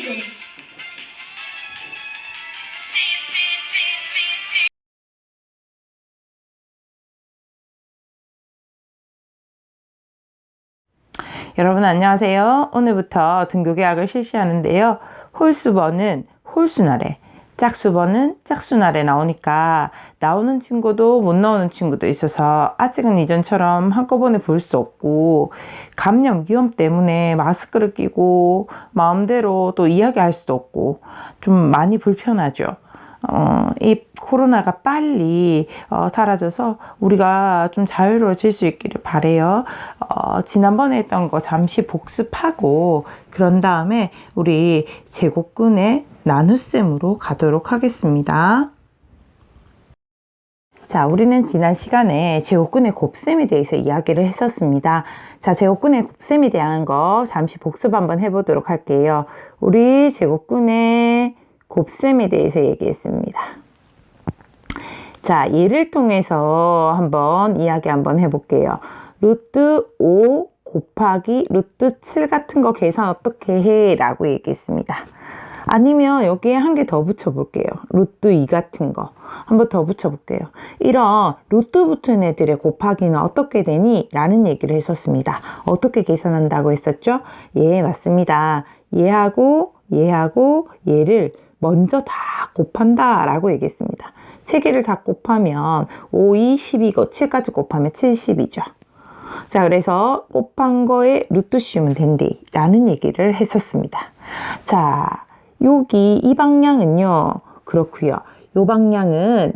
지금 여러분 안녕하세요. 오늘부터 등교 계약을 실시하는데요. 홀수번은 홀수날에, 짝수번은 짝수날에 나오니까 나오는 친구도 못 나오는 친구도 있어서 아직은 이전처럼 한꺼번에 볼 수 없고, 감염 위험 때문에 마스크를 끼고 마음대로 또 이야기할 수도 없고 좀 많이 불편하죠. 이 코로나가 빨리 사라져서 우리가 좀 자유로워질 수 있기를 바래요. 지난번에 했던 거 잠시 복습하고 그런 다음에 우리 제곱근의 나눗셈으로 가도록 하겠습니다. 자, 우리는 지난 시간에 제곱근의 곱셈에 대해서 이야기를 했었습니다. 자, 제곱근의 곱셈에 대한 거 잠시 복습 한번 해보도록 할게요. 우리 제곱근의 곱셈에 대해서 얘기했습니다. 자, 예를 통해서 한번 이야기 한번 해볼게요. 루트 5 곱하기 루트 7 같은 거 계산 어떻게 해? 라고 얘기했습니다. 아니면 여기에 한 개 더 붙여볼게요. 루트 2 같은 거 한번 더 붙여볼게요. 이런 루트 붙은 애들의 곱하기는 어떻게 되니? 라는 얘기를 했었습니다. 어떻게 계산한다고 했었죠? 예, 맞습니다. 얘하고 얘를 먼저 다 곱한다 라고 얘기했습니다. 세 개를 다 곱하면 5, 2, 12고 7까지 곱하면 70이죠. 자, 그래서 곱한 거에 루트 씌우면 된대 라는 얘기를 했었습니다. 자, 여기 이 방향은요, 그렇고요. 요 방향은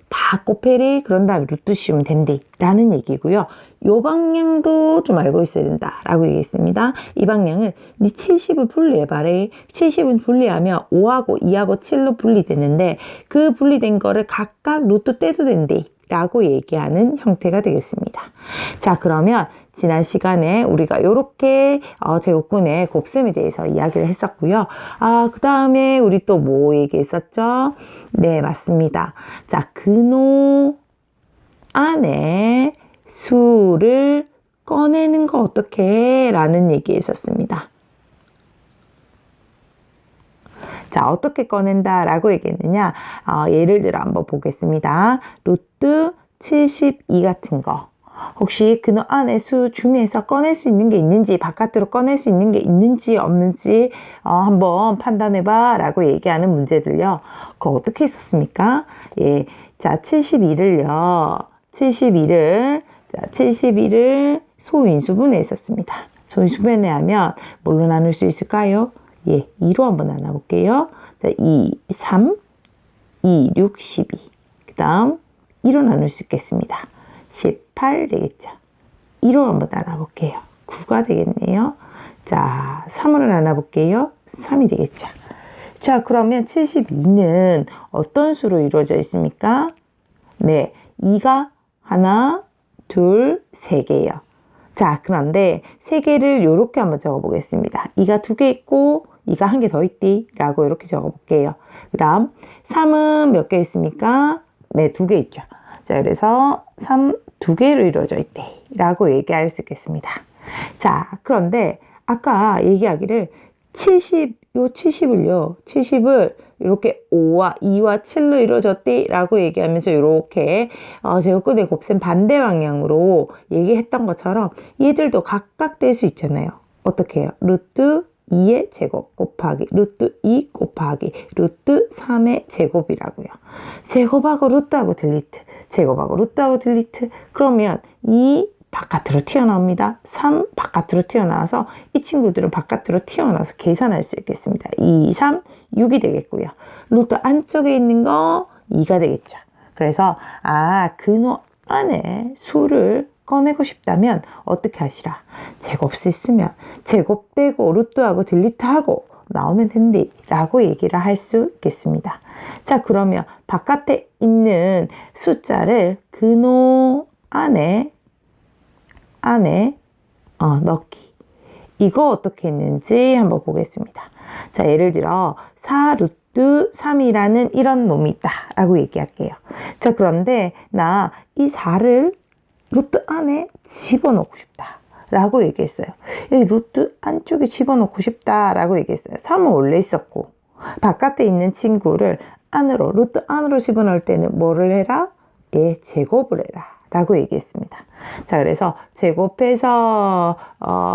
다 곱해리, 그런 다음에 루트 씌우면 된대 라는 얘기고요. 요 방향도 좀 알고 있어야 된다 라고 얘기했습니다. 이 방향은 네 70을 분리해봐래. 70은 분리하면 5하고 2하고 7로 분리되는데 그 분리된 거를 각각 루트 떼도 된대 라고 얘기하는 형태가 되겠습니다. 자, 그러면 지난 시간에 우리가 이렇게 제곱근의 곱셈에 대해서 이야기를 했었고요. 그 다음에 우리 또 뭐 얘기했었죠? 네, 맞습니다. 자, 근호 안에 수를 꺼내는 거 어떻게 해? 라는 얘기 했었습니다. 자, 어떻게 꺼낸다 라고 얘기했느냐? 예를 들어 한번 보겠습니다. 루트 72 같은 거. 혹시 근호 안에 수 중에서 꺼낼 수 있는 게 있는지, 바깥으로 꺼낼 수 있는 게 있는지 없는지 한번 판단해봐 라고 얘기하는 문제들요. 그거 어떻게 했었습니까? 예, 자, 72를 72를 소인수분해 했었습니다. 소인수분해 하면 뭘로 나눌 수 있을까요? 예, 2로 한번 나눠볼게요. 자, 2, 3, 2, 6, 12. 그 다음 2로 나눌 수 있겠습니다. 18 되겠죠. 2로 한번 나눠볼게요. 9가 되겠네요. 자, 3으로 나눠볼게요. 3이 되겠죠. 자, 그러면 72는 어떤 수로 이루어져 있습니까? 네, 2가 하나, 둘, 세 개예요. 자, 그런데 세 개를 이렇게 한번 적어보겠습니다. 2가 2개 있고 2가 한 개 더 있디 라고 이렇게 적어볼게요. 그 다음 3은 몇 개 있습니까? 네, 2개 있죠. 자, 그래서 3 2개로 이루어져 있대 라고 얘기할 수 있겠습니다. 자, 그런데 아까 얘기하기를 70을 이렇게 5와 2와 7로 이루어졌대 라고 얘기하면서 이렇게 제곱근의 곱셈 반대 방향으로 얘기했던 것처럼 얘들도 각각 될 수 있잖아요. 어떻게 해요? 루트 2의 제곱 곱하기 루트 2 곱하기 루트 3의 제곱이라고요. 제곱하고 루트하고 딜리트, 제곱하고 루트하고 딜리트. 그러면 2 바깥으로 튀어나옵니다. 3 바깥으로 튀어나와서 이 친구들은 바깥으로 튀어나와서 계산할 수 있겠습니다. 2, 3, 6이 되겠고요. 루트 안쪽에 있는 거 2가 되겠죠. 그래서 근호 안에 수를 꺼내고 싶다면 어떻게 하시라? 제곱수 있으면 제곱되고 루트하고 딜리트하고 나오면 된대 라고 얘기를 할 수 있겠습니다. 자, 그러면 바깥에 있는 숫자를 근호 안에 넣기. 이거 어떻게 했는지 한번 보겠습니다. 자, 예를 들어 4 루트 3이라는 이런 놈이 있다 라고 얘기할게요. 자, 그런데 나 이 4를 루트 안에 집어넣고 싶다 라고 얘기했어요. 여기 루트 안쪽에 집어넣고 싶다 라고 얘기했어요. 3은 원래 있었고 바깥에 있는 친구를 안으로, 루트 안으로 집어넣을 때는 뭐를 해라? 예, 제곱을 해라 라고 얘기했습니다. 자, 그래서 제곱해서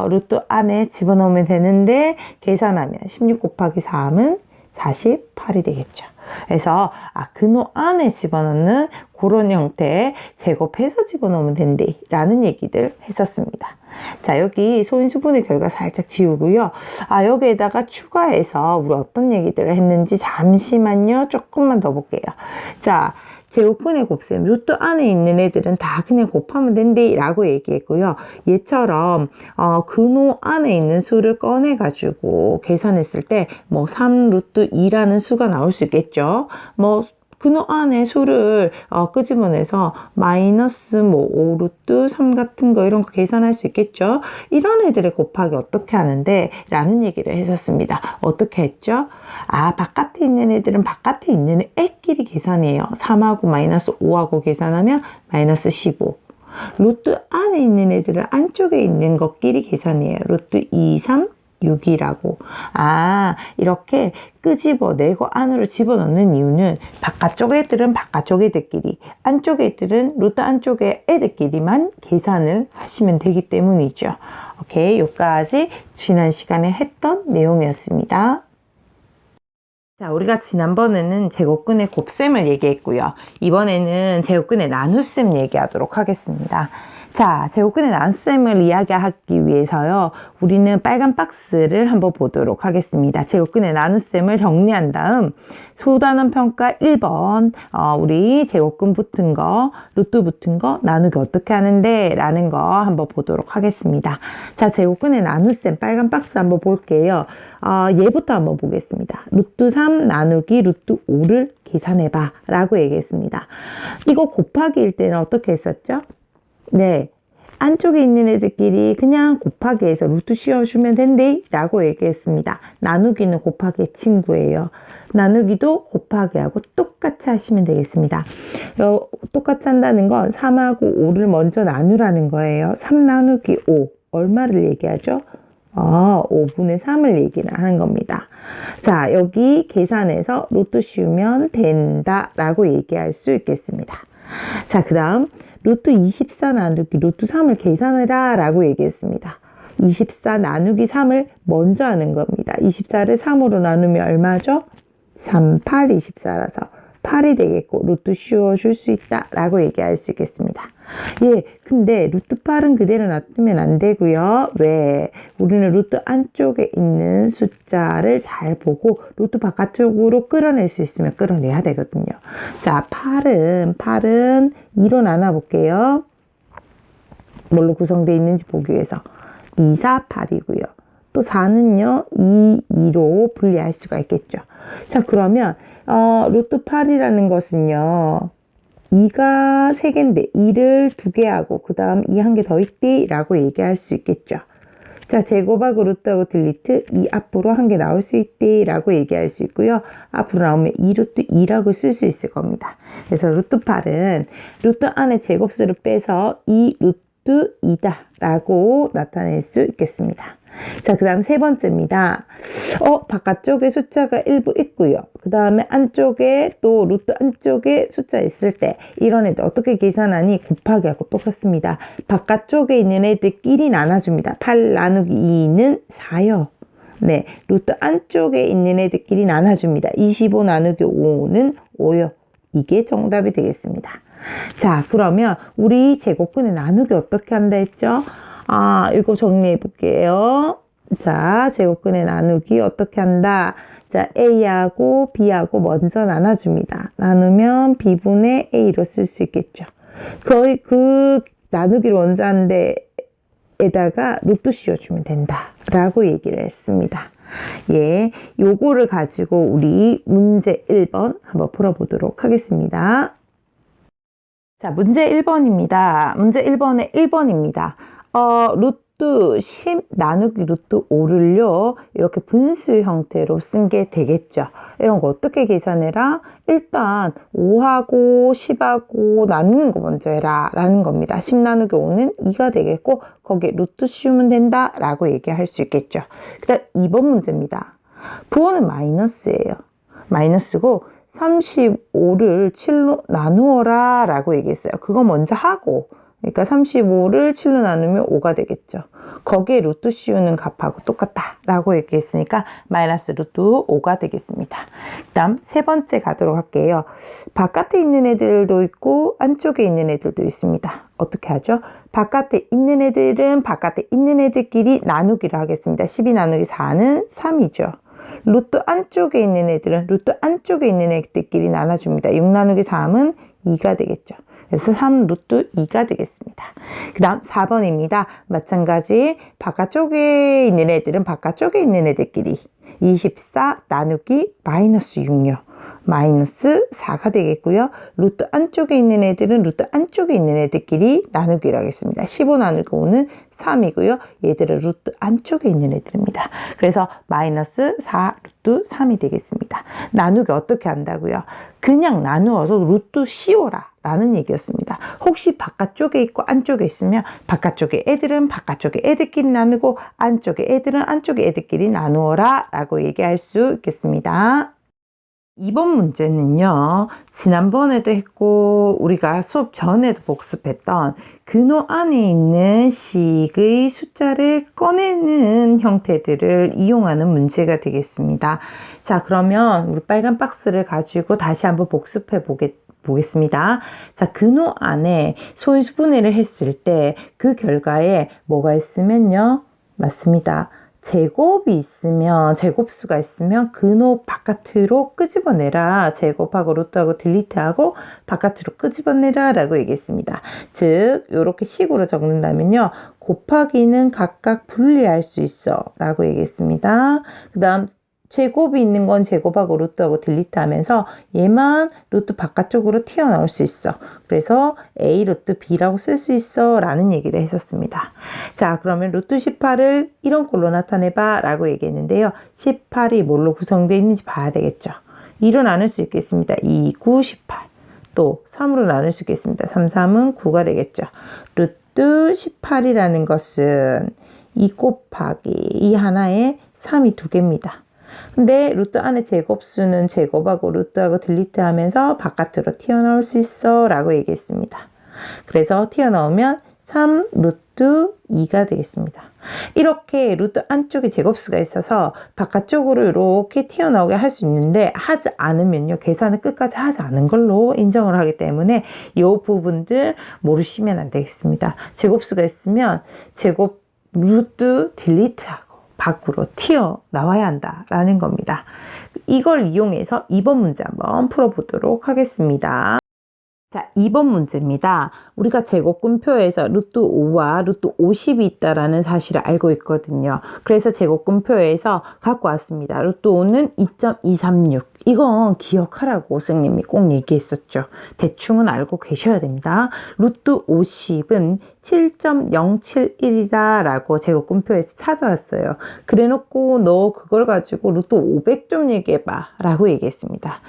루트 안에 집어넣으면 되는데 계산하면 16 곱하기 3은 48이 되겠죠. 그래서 근호 안에 집어넣는 그런 형태의 제곱해서 집어넣으면 된대 라는 얘기들 했었습니다. 자, 여기 소인수분의 결과 살짝 지우고요. 여기에다가 추가해서 우리 어떤 얘기들을 했는지 잠시만요. 조금만 더 볼게요. 자, 제곱근의 곱셈, 루트 안에 있는 애들은 다 그냥 곱하면 된대 라고 얘기했고요. 얘처럼 근호 안에 있는 수를 꺼내 가지고 계산했을 때 뭐 3 루트 2라는 수가 나올 수 있겠죠. 뭐 근호 안에 수를 끄집어내서 마이너스 뭐 5 루트 3 같은 거 이런 거 계산할 수 있겠죠. 이런 애들의 곱하기 어떻게 하는데 라는 얘기를 했었습니다. 어떻게 했죠? 바깥에 있는 애들은 바깥에 있는 애끼리 계산해요. 3하고 마이너스 5하고 계산하면 마이너스 15. 루트 안에 있는 애들은 안쪽에 있는 것끼리 계산해요. 루트 2, 3, 6이라고. 이렇게 끄집어내고 안으로 집어넣는 이유는 바깥쪽 애들은 바깥쪽 애들끼리, 안쪽 애들은 루트 안쪽의 애들끼리만 계산을 하시면 되기 때문이죠. 오케이, 여기까지 지난 시간에 했던 내용이었습니다. 자, 우리가 지난번에는 제곱근의 곱셈을 얘기했고요. 이번에는 제곱근의 나눗셈 얘기하도록 하겠습니다. 자, 제곱근의 나눗셈을 이야기하기 위해서요, 우리는 빨간 박스를 한번 보도록 하겠습니다. 제곱근의 나눗셈을 정리한 다음 소단원 평가 1번 우리 제곱근 붙은 거, 루트 붙은 거 나누기 어떻게 하는데 라는 거 한번 보도록 하겠습니다. 자, 제곱근의 나눗셈 빨간 박스 한번 볼게요. 얘부터 한번 보겠습니다. 루트 3 나누기 루트 5를 계산해봐 라고 얘기했습니다. 이거 곱하기일 때는 어떻게 했었죠? 네, 안쪽에 있는 애들끼리 그냥 곱하기 해서 루트 씌워주면 된대 라고 얘기했습니다. 나누기는 곱하기의 친구예요. 나누기도 곱하기하고 똑같이 하시면 되겠습니다. 똑같이 한다는 건 3하고 5를 먼저 나누라는 거예요. 3 나누기 5 얼마를 얘기하죠? 5분의 3을 얘기하는 겁니다. 자, 여기 계산해서 루트 씌우면 된다 라고 얘기할 수 있겠습니다. 자, 그 다음 루트 24 나누기 루트 3을 계산해라 라고 얘기했습니다. 24 나누기 3을 먼저 하는 겁니다. 24를 3으로 나누면 얼마죠? 3, 8, 24라서 8이 되겠고 루트 씌워줄 수 있다 라고 얘기할 수 있겠습니다. 예, 근데 루트 8은 그대로 놔두면 안 되고요. 왜? 우리는 루트 안쪽에 있는 숫자를 잘 보고 루트 바깥쪽으로 끌어낼 수 있으면 끌어내야 되거든요. 자, 8은 2로 나눠볼게요. 뭘로 구성되어 있는지 보기 위해서 2, 4, 8이고요. 또 4는요 2, 2로 분리할 수가 있겠죠. 자, 그러면 루트 8이라는 것은요 2가 3개인데 2를 2개 하고 그 다음 2 한 개 더 있디 라고 얘기할 수 있겠죠. 자, 제곱하고 루트하고 딜리트 2 앞으로 한 개 나올 수 있디 라고 얘기할 수 있고요. 앞으로 나오면 2 루트 2라고 쓸 수 있을 겁니다. 그래서 루트 8은 루트 안에 제곱수를 빼서 2 루트 2다 라고 나타낼 수 있겠습니다. 자, 그 다음 세 번째입니다. 바깥쪽에 숫자가 일부 있고요. 그 다음에 안쪽에 또 루트 안쪽에 숫자 있을 때 이런 애들 어떻게 계산하니? 곱하기하고 똑같습니다. 바깥쪽에 있는 애들끼리 나눠줍니다. 8 나누기 2는 4요. 네, 루트 안쪽에 있는 애들끼리 나눠줍니다. 25 나누기 5는 5요. 이게 정답이 되겠습니다. 자, 그러면 우리 제곱근의 나누기 어떻게 한다 했죠? 이거 정리해 볼게요. 자, 제곱근의 나누기 어떻게 한다? 자, A하고 B하고 먼저 나눠줍니다. 나누면 B분의 A로 쓸 수 있겠죠. 거의 그 나누기를 먼저 한 데에다가 루트 씌워주면 된다 라고 얘기를 했습니다. 예, 요거를 가지고 우리 문제 1번 한번 풀어보도록 하겠습니다. 자, 문제 1번입니다. 문제 1번의 1번입니다. 루트 10 나누기 루트 5를요 이렇게 분수 형태로 쓴 게 되겠죠. 이런 거 어떻게 계산해라? 일단 5하고 10하고 나누는 거 먼저 해라 라는 겁니다. 10 나누기 5는 2가 되겠고 거기에 루트 씌우면 된다 라고 얘기할 수 있겠죠. 그 다음 2번 문제입니다. 부호는 마이너스예요. 마이너스고 35를 7로 나누어라 라고 얘기했어요. 그거 먼저 하고, 그러니까 35를 7로 나누면 5가 되겠죠. 거기에 루트 씌우는 값하고 똑같다 라고 얘기했으니까 마이너스 루트 5가 되겠습니다. 그 다음 세 번째 가도록 할게요. 바깥에 있는 애들도 있고 안쪽에 있는 애들도 있습니다. 어떻게 하죠? 바깥에 있는 애들은 바깥에 있는 애들끼리 나누기를 하겠습니다. 12 나누기 4는 3이죠. 루트 안쪽에 있는 애들은 루트 안쪽에 있는 애들끼리 나눠줍니다. 6 나누기 3은 2가 되겠죠. 그래서 3 루트 2가 되겠습니다. 그 다음 4번입니다. 마찬가지 바깥쪽에 있는 애들은 바깥쪽에 있는 애들끼리 24 나누기 마이너스 6요. 마이너스 4가 되겠고요. 루트 안쪽에 있는 애들은 루트 안쪽에 있는 애들끼리 나누기를 하겠습니다. 15 나누기 5는 3이고요. 얘들은 루트 안쪽에 있는 애들입니다. 그래서 마이너스 4 루트 3이 되겠습니다. 나누기 어떻게 한다고요? 그냥 나누어서 루트 씌워라 라는 얘기였습니다. 혹시 바깥쪽에 있고 안쪽에 있으면 바깥쪽에 애들은 바깥쪽에 애들끼리 나누고 안쪽에 애들은 안쪽에 애들끼리 나누어라 라고 얘기할 수 있겠습니다. 이번 문제는요, 지난번에도 했고 우리가 수업 전에도 복습했던 근호 안에 있는 식의 숫자를 꺼내는 형태들을 이용하는 문제가 되겠습니다. 자, 그러면 우리 빨간 박스를 가지고 다시 한번 복습해 보겠습니다. 자, 근호 안에 소인수분해를 했을 때 그 결과에 뭐가 있으면요, 맞습니다. 제곱이 있으면, 제곱수가 있으면 근호 바깥으로 끄집어내라. 제곱하고 루트하고 딜리트하고 바깥으로 끄집어내라 라고 얘기했습니다. 즉 이렇게 식으로 적는다면요, 곱하기는 각각 분리할 수 있어 라고 얘기했습니다. 그 다음 제곱이 있는 건 제곱하고 루트하고 딜리트 하면서 얘만 루트 바깥쪽으로 튀어나올 수 있어. 그래서 A 루트 B라고 쓸 수 있어 라는 얘기를 했었습니다. 자, 그러면 루트 18을 이런 꼴로 나타내봐 라고 얘기했는데요. 18이 뭘로 구성되어 있는지 봐야 되겠죠. 2로 나눌 수 있겠습니다. 2, 9, 18. 또 3으로 나눌 수 있겠습니다. 3, 3은 9가 되겠죠. 루트 18이라는 것은 2 곱하기 이 하나에 3이 2개입니다. 근데 루트 안에 제곱수는 제곱하고 루트하고 딜리트 하면서 바깥으로 튀어나올 수 있어 라고 얘기했습니다. 그래서 튀어나오면 3 루트 2가 되겠습니다. 이렇게 루트 안쪽에 제곱수가 있어서 바깥쪽으로 이렇게 튀어나오게 할 수 있는데, 하지 않으면요, 계산을 끝까지 하지 않은 걸로 인정을 하기 때문에 이 부분들 모르시면 안 되겠습니다. 제곱수가 있으면 제곱 루트 딜리트하고 밖으로 튀어나와야 한다라는 겁니다. 이걸 이용해서 2번 문제 한번 풀어보도록 하겠습니다. 자, 2번 문제입니다. 우리가 제곱근표에서 루트 5와 루트 50이 있다라는 사실을 알고 있거든요. 그래서 제곱근표에서 갖고 왔습니다. 루트 5는 2.236. 이건 기억하라고 선생님이 꼭 얘기했었죠. 대충은 알고 계셔야 됩니다. 루트 50은 7.071이다 라고 제곱근표에서 찾아왔어요. 그래 놓고 너 그걸 가지고 루트 500 좀 얘기해봐 라고 얘기했습니다.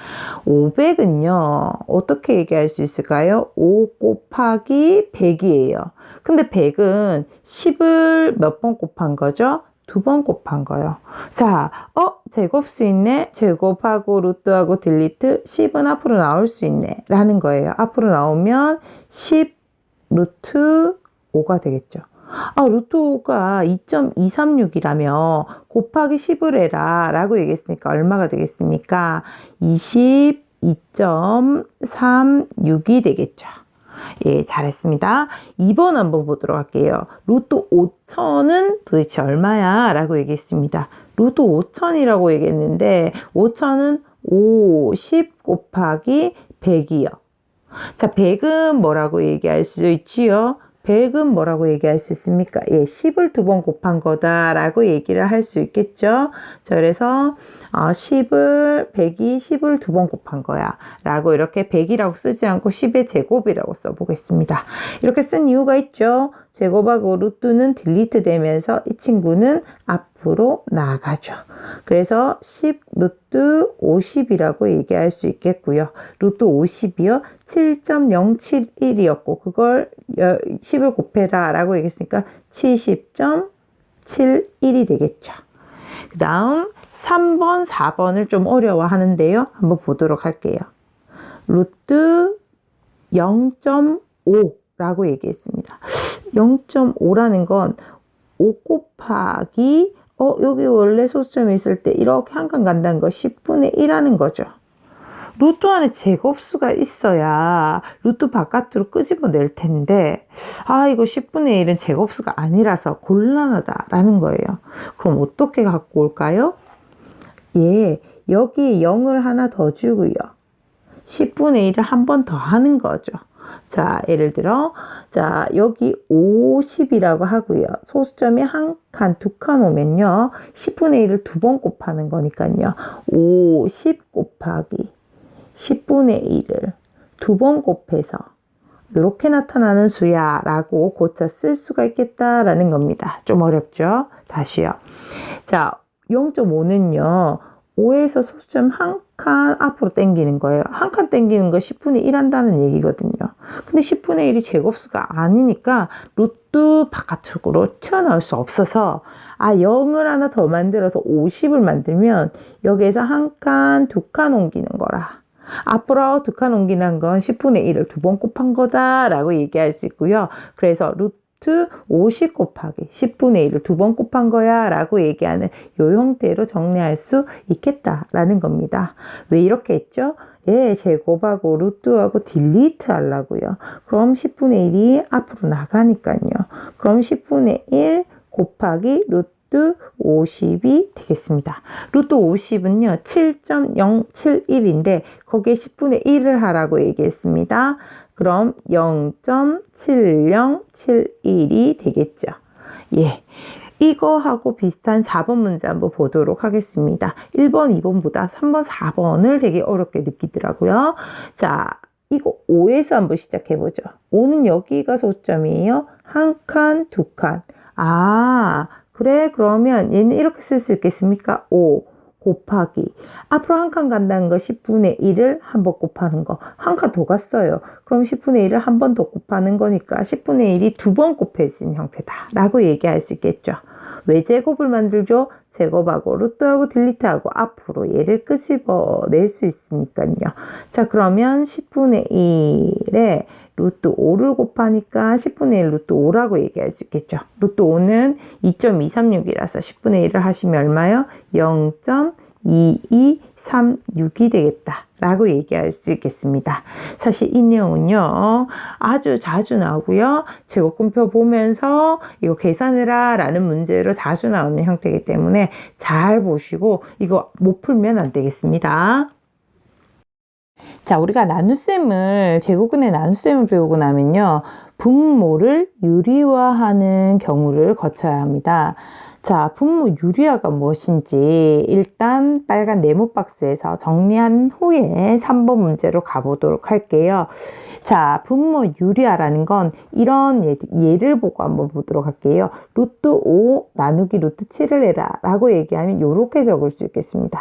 500은요, 어떻게 얘기할 수 있을까요? 5 곱하기 100이에요. 근데 100은 10을 몇 번 곱한 거죠? 2번 곱한 거예요. 자, 제곱수 있네. 제곱하고 루트하고 딜리트 10은 앞으로 나올 수 있네 라는 거예요. 앞으로 나오면 10 루트 5가 되겠죠. 루트 5가 2.236이라며 곱하기 10을 해라 라고 얘기했으니까 얼마가 되겠습니까? 22.36이 되겠죠. 예, 잘했습니다. 2번 한번 보도록 할게요. 루트 5천은 도대체 얼마야? 라고 얘기했습니다. 루트 5천이라고 얘기했는데 5천은 50 곱하기 100이요. 자, 100은 뭐라고 얘기할 수 있지요? 100은 뭐라고 얘기할 수 있습니까? 예, 10을 2번 곱한 거다 라고 얘기를 할 수 있겠죠. 자, 그래서 100이 10을 2번 곱한 거야 라고 이렇게 100이라고 쓰지 않고 10의 제곱이라고 써보겠습니다. 이렇게 쓴 이유가 있죠. 제곱하고 루트는 딜리트 되면서 이 친구는 앞으로 나가죠. 그래서 10 루트 50이라고 얘기할 수 있겠고요. 루트 50이요. 7.071이었고 그걸 10을 곱해라 라고 얘기했으니까 70.71이 되겠죠. 그 다음 3번, 4번을 좀 어려워하는데요. 한번 보도록 할게요. 루트 0.5라고 얘기했습니다. 0.5라는 건 5 곱하기 여기 원래 소수점이 있을 때 이렇게 한 칸 간다는 거 10분의 1하는 거죠. 루트 안에 제곱수가 있어야 루트 바깥으로 끄집어낼 텐데 이거 10분의 1은 제곱수가 아니라서 곤란하다라는 거예요. 그럼 어떻게 갖고 올까요? 여기에 0을 하나 더 주고요. 10분의 1을 한 번 더 하는 거죠. 자, 예를 들어, 여기 50이라고 하고요. 소수점이 한 칸, 두 칸 오면요. 10분의 1을 두 번 곱하는 거니까요. 50 곱하기 10분의 1을 두 번 곱해서 이렇게 나타나는 수야 라고 고쳐 쓸 수가 있겠다라는 겁니다. 좀 어렵죠? 다시요. 자, 0.5는요. 5에서 소수점 한 칸 앞으로 당기는 거예요. 한 칸 당기는 거 10분의 1 한다는 얘기거든요. 근데 10분의 1이 제곱수가 아니니까 루트 바깥쪽으로 튀어나올 수 없어서 0을 하나 더 만들어서 50을 만들면 여기에서 한 칸, 두 칸 옮기는 거라. 앞으로 두 칸 옮기는 건 10분의 1을 두 번 곱한 거다 라고 얘기할 수 있고요. 그래서 루트 50 곱하기 10분의 1을 두 번 곱한 거야 라고 얘기하는 이 형태로 정리할 수 있겠다라는 겁니다. 왜 이렇게 했죠? 제곱하고 루트하고 딜리트 하려고요. 그럼 10분의 1이 앞으로 나가니까요. 그럼 10분의 1 곱하기 루트 50이 되겠습니다. 루트 50은요 7.071인데 거기에 10분의 1을 하라고 얘기했습니다. 그럼 0.7071이 되겠죠. 이거하고 비슷한 4번 문제 한번 보도록 하겠습니다. 1번, 2번보다 3번, 4번을 되게 어렵게 느끼더라고요. 자, 이거 5에서 한번 시작해보죠. 5는 여기가 소수점이에요. 한 칸, 두 칸. 그래, 그러면 얘는 이렇게 쓸 수 있겠습니까? 5 곱하기 앞으로 한 칸 간다는 거 10분의 1을 한 번 곱하는 거 한 칸 더 갔어요. 그럼 10분의 1을 한 번 더 곱하는 거니까 10분의 1이 두 번 곱해진 형태다 라고 얘기할 수 있겠죠. 왜 제곱을 만들죠? 제곱하고 루트하고 딜리트하고 앞으로 얘를 끄집어낼 수 있으니까요. 자, 그러면 10분의 1에 루트 5를 곱하니까 10분의 1 루트 5라고 얘기할 수 있겠죠. 루트 5는 2.236이라서 10분의 1을 하시면 얼마요? 0.2236이 되겠다 라고 얘기할 수 있겠습니다. 사실 이 내용은요 아주 자주 나오고요. 제곱근표 보면서 이거 계산해라 라는 문제로 자주 나오는 형태이기 때문에 잘 보시고 이거 못 풀면 안 되겠습니다. 자, 우리가 나눗셈을 제곱근의 나눗셈을 배우고 나면요 분모를 유리화하는 경우를 거쳐야 합니다. 자, 분모 유리화가 무엇인지 일단 빨간 네모 박스에서 정리한 후에 3번 문제로 가보도록 할게요. 자, 분모 유리화라는 건 이런 예를 보고 한번 보도록 할게요. 루트 5 나누기 루트 7을 해라 라고 얘기하면 이렇게 적을 수 있겠습니다.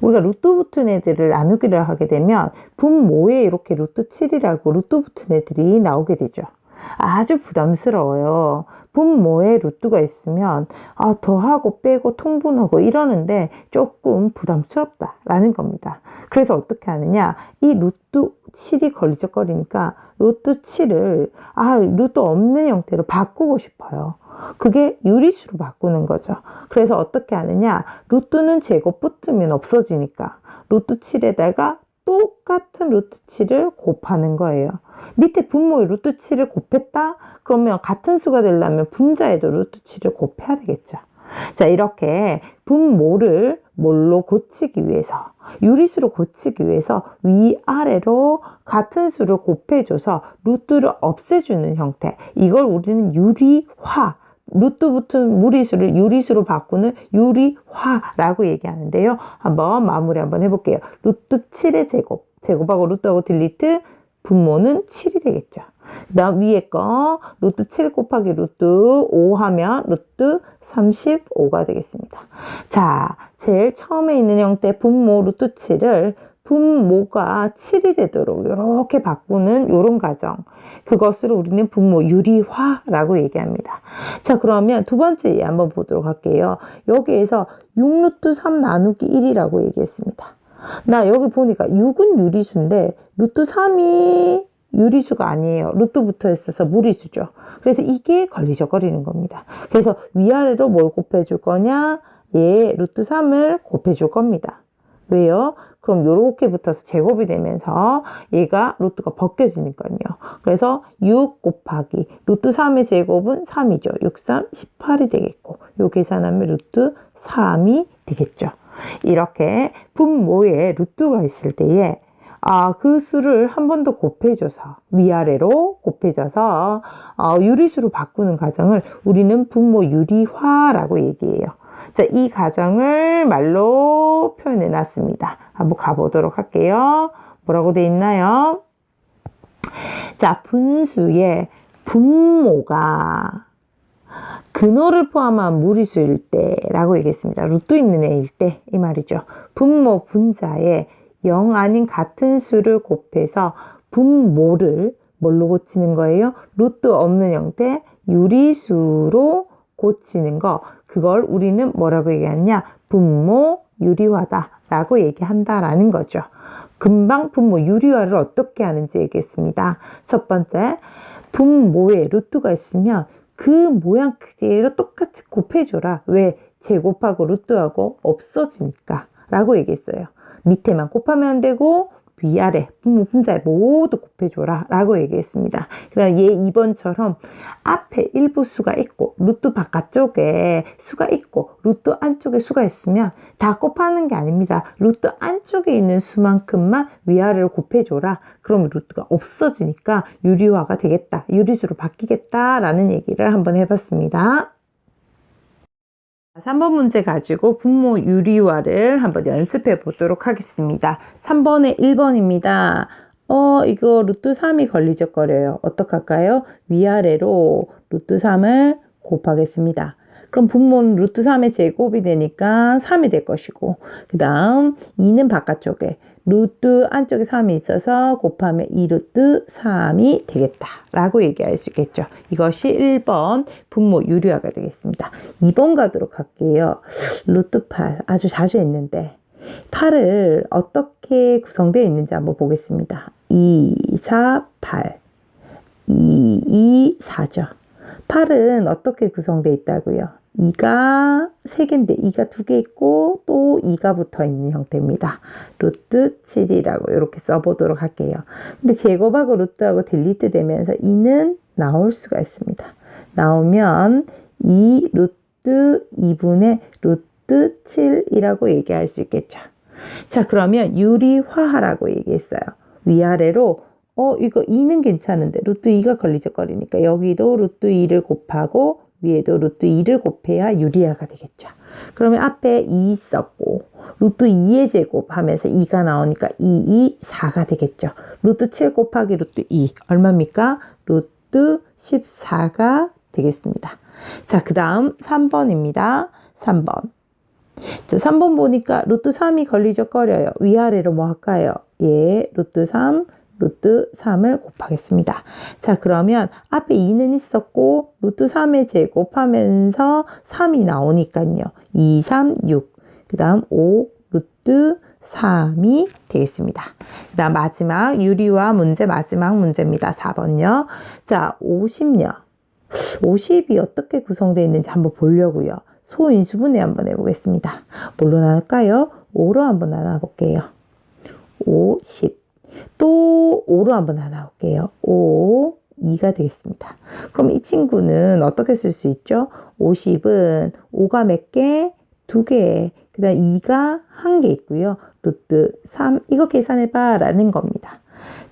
우리가 루트 붙은 애들을 나누기를 하게 되면 분모에 이렇게 루트 7이라고 루트 붙은 애들이 나오게 되죠. 아주 부담스러워요. 분모에 루트가 있으면 더하고 빼고 통분하고 이러는데 조금 부담스럽다라는 겁니다. 그래서 어떻게 하느냐, 이 루트 7이 걸리적거리니까 루트 7을 루트 없는 형태로 바꾸고 싶어요. 그게 유리수로 바꾸는 거죠. 그래서 어떻게 하느냐, 루트는 제곱 붙으면 없어지니까 루트 7에다가 똑같은 루트 7을 곱하는 거예요. 밑에 분모에 루트 7을 곱했다? 그러면 같은 수가 되려면 분자에도 루트 7을 곱해야 되겠죠. 자, 이렇게 분모를 뭘로 고치기 위해서, 유리수로 고치기 위해서 위아래로 같은 수를 곱해줘서 루트를 없애주는 형태, 이걸 우리는 유리화, 루트 붙은 무리수를 유리수로 바꾸는 유리화라고 얘기하는데요. 한번 마무리 한번 해볼게요. 루트 7의 제곱, 제곱하고 루트하고 딜리트, 분모는 7이 되겠죠. 그 다음 위에 거 루트 7 곱하기 루트 5 하면 루트 35가 되겠습니다. 자, 제일 처음에 있는 형태 분모 루트 7을 분모가 7이 되도록 이렇게 바꾸는 이런 과정. 그것을 우리는 분모 유리화라고 얘기합니다. 자, 그러면 두 번째 예 한번 보도록 할게요. 여기에서 6루트 3 나누기 1이라고 얘기했습니다. 나 여기 보니까 6은 유리수인데 루트 3이 유리수가 아니에요. 루트 붙어 있어서 무리수죠. 그래서 이게 걸리적거리는 겁니다. 그래서 위아래로 뭘 곱해줄 거냐? 예, 루트 3을 곱해줄 겁니다. 왜요? 그럼 요렇게 붙어서 제곱이 되면서 얘가 루트가 벗겨지니까요. 그래서 6 곱하기 루트 3의 제곱은 3이죠. 6, 3, 18이 되겠고 요 계산하면 루트 3이 되겠죠. 이렇게 분모에 루트가 있을 때에 그 수를 한 번 더 곱해줘서 위아래로 곱해져서 유리수로 바꾸는 과정을 우리는 분모 유리화라고 얘기해요. 자, 이 과정을 말로 표현해 놨습니다. 한번 가보도록 할게요. 뭐라고 돼 있나요? 자, 분수의 분모가 근호를 포함한 무리수일 때라고 얘기했습니다. 루트 있는 애일 때 이 말이죠. 분모 분자에 0 아닌 같은 수를 곱해서 분모를 뭘로 고치는 거예요? 루트 없는 형태 유리수로 고치는 거. 그걸 우리는 뭐라고 얘기하냐? 분모 유리화다 라고 얘기한다라는 거죠. 금방 분모 유리화를 어떻게 하는지 얘기했습니다. 첫 번째, 분모에 루트가 있으면 그 모양 그대로 똑같이 곱해줘라. 왜? 제곱하고 루트하고 없어지니까 라고 얘기했어요. 밑에만 곱하면 안 되고 위아래 분모 분자에 모두 곱해줘라 라고 얘기했습니다. 그러니까 얘 2번처럼 앞에 일부 수가 있고 루트 바깥쪽에 수가 있고 루트 안쪽에 수가 있으면 다 곱하는 게 아닙니다. 루트 안쪽에 있는 수만큼만 위아래로 곱해줘라. 그럼 루트가 없어지니까 유리화가 되겠다. 유리수로 바뀌겠다 라는 얘기를 한번 해봤습니다. 3번 문제 가지고 분모 유리화를 한번 연습해 보도록 하겠습니다. 3번에 1번입니다. 이거 루트 3이 걸리적거려요. 어떡할까요? 위아래로 루트 3을 곱하겠습니다. 그럼 분모는 루트 3의 제곱이 되니까 3이 될 것이고, 그 다음 2는 바깥쪽에 루트 안쪽에 3이 있어서 곱하면 2루트 3이 되겠다 라고 얘기할 수 있겠죠. 이것이 1번 분모 유리화가 되겠습니다. 2번 가도록 할게요. 루트 8 아주 자주 했는데 8을 어떻게 구성되어 있는지 한번 보겠습니다. 2, 4, 8 2, 2, 4죠. 8은 어떻게 구성되어 있다고요? 2가 3개인데 2가 2개 있고 또 2가 붙어 있는 형태입니다. 루트 7이라고 이렇게 써보도록 할게요. 근데 제곱하고 루트하고 딜리트 되면서 2는 나올 수가 있습니다. 나오면 2 루트 2분의 루트 7이라고 얘기할 수 있겠죠. 자, 그러면 유리화하라고 얘기했어요. 위아래로 이거 2는 괜찮은데 루트 2가 걸리적거리니까 여기도 루트 2를 곱하고 위에도 루트 2를 곱해야 유리화가 되겠죠. 그러면 앞에 2 있었고 루트 2의 제곱 하면서 2가 나오니까 2, 2, 4가 되겠죠. 루트 7 곱하기 루트 2 얼마입니까? 루트 14가 되겠습니다. 자, 그 다음 3번입니다. 3번. 자, 3번 보니까 루트 3이 걸리적거려요. 위아래로 뭐 할까요? 예, 루트 3 루트 3을 곱하겠습니다. 자, 그러면 앞에 2는 있었고 루트 3의 제곱하면서 3이 나오니까요. 2, 3, 6. 그 다음 5 루트 3이 되겠습니다. 그 다음 마지막 유리화 문제 마지막 문제입니다. 4번요. 자, 50요. 50이 어떻게 구성되어 있는지 한번 보려고요. 소인수분해 한번 해보겠습니다. 뭘로 나눌까요? 5로 한번 나눠볼게요. 50. 또 5로 한번 나눠볼게요. 5, 2가 되겠습니다. 그럼 이 친구는 어떻게 쓸 수 있죠? 50은 5가 몇 개? 2개. 그 다음 2가 1개 있고요. 루트 3 이거 계산해봐 라는 겁니다.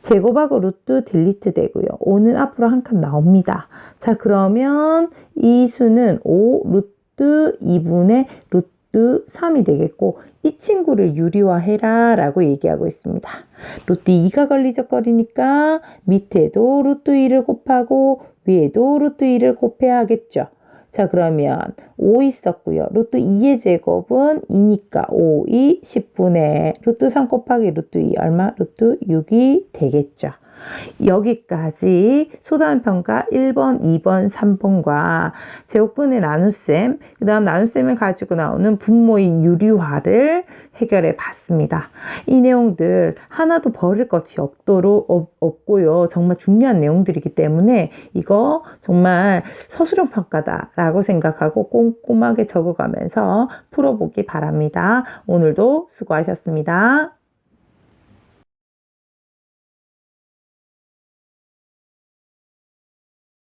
제곱하고 루트 딜리트 되고요. 5는 앞으로 한 칸 나옵니다. 자, 그러면 이 수는 5 루트 2분의 루트 루트 3이 되겠고 이 친구를 유리화해라 라고 얘기하고 있습니다. 루트 2가 걸리적거리니까 밑에도 루트 2를 곱하고 위에도 루트 2를 곱해야 하겠죠. 자, 그러면 5 있었고요. 루트 2의 제곱은 2니까 5, 2, 10분의 루트 3 곱하기 루트 2 얼마? 루트 6이 되겠죠. 여기까지 소단평가 1번, 2번, 3번과 제곱근의 나눗셈, 그 다음 나눗셈을 가지고 나오는 분모의 유리화를 해결해 봤습니다. 이 내용들 하나도 버릴 것이 없고요. 정말 중요한 내용들이기 때문에 이거 정말 서술형 평가다라고 생각하고 꼼꼼하게 적어가면서 풀어보기 바랍니다. 오늘도 수고하셨습니다.